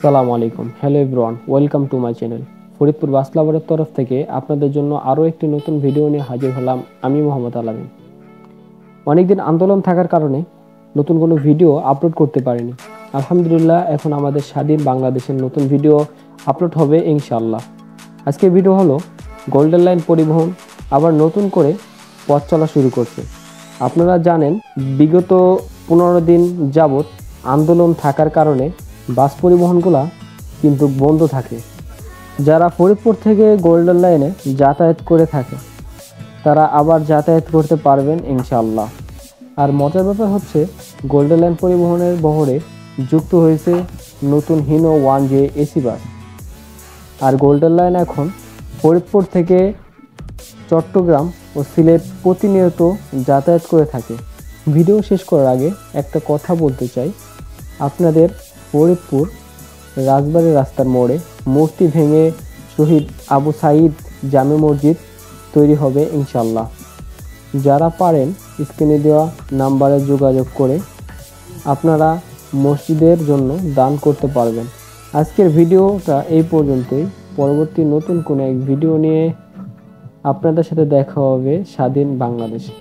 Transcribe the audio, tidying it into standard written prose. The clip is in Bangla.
সালামু আলাইকুম, hello everyone, welcome to my channel. Faridpur bus লাভারের তরফ থেকে আপনাদের জন্য আরও একটি নতুন ভিডিও নিয়ে হাজির হলাম। আমি মোহাম্মদ আলামিন। অনেকদিন আন্দোলন থাকার কারণে নতুন কোনো ভিডিও আপলোড করতে পারিনি। আলহামদুলিল্লাহ, এখন আমাদের স্বাধীন বাংলাদেশের নতুন ভিডিও আপলোড হবে ইনশাআল্লাহ। আজকের ভিডিও হলো গোল্ডেন লাইন পরিবহন আবার নতুন করে পথ চলা শুরু করছে। আপনারা জানেন, বিগত 15 দিন যাবৎ আন্দোলন থাকার কারণে বাস পরিবহনগুলা কিন্তু বন্ধ থাকে। যারা ফরিদপুর থেকে গোল্ডেন লাইনে যাতায়াত করে থাকে তারা আবার যাতায়াত করতে পারবেন ইনশাআল্লাহ। আর মজার ব্যাপার হচ্ছে, গোল্ডেন লাইন পরিবহনের বহরে যুক্ত হয়েছে নতুন হিনো 1J এসি বাস। আর গোল্ডেন লাইন এখন ফরিদপুর থেকে চট্টগ্রাম ও সিলেট প্রতিনিয়ত যাতায়াত করে থাকে। ভিডিও শেষ করার আগে একটা কথা বলতে চাই, আপনাদের ফরিদপুর রাজবাড়ী রাস্তার মোড়ে মূর্তি ভেঙে শহীদ আবু সাঈদ জামে মসজিদ তৈরি হবে ইনশাল্লাহ। যারা পারেন স্ক্রিনে দেওয়া নাম্বারে যোগাযোগ করে আপনারা মসজিদের জন্য দান করতে পারবেন। আজকের ভিডিওটা এই পর্যন্তই। পরবর্তী নতুন কোনো এক ভিডিও নিয়ে আপনাদের সাথে দেখা হবে স্বাধীন বাংলাদেশে।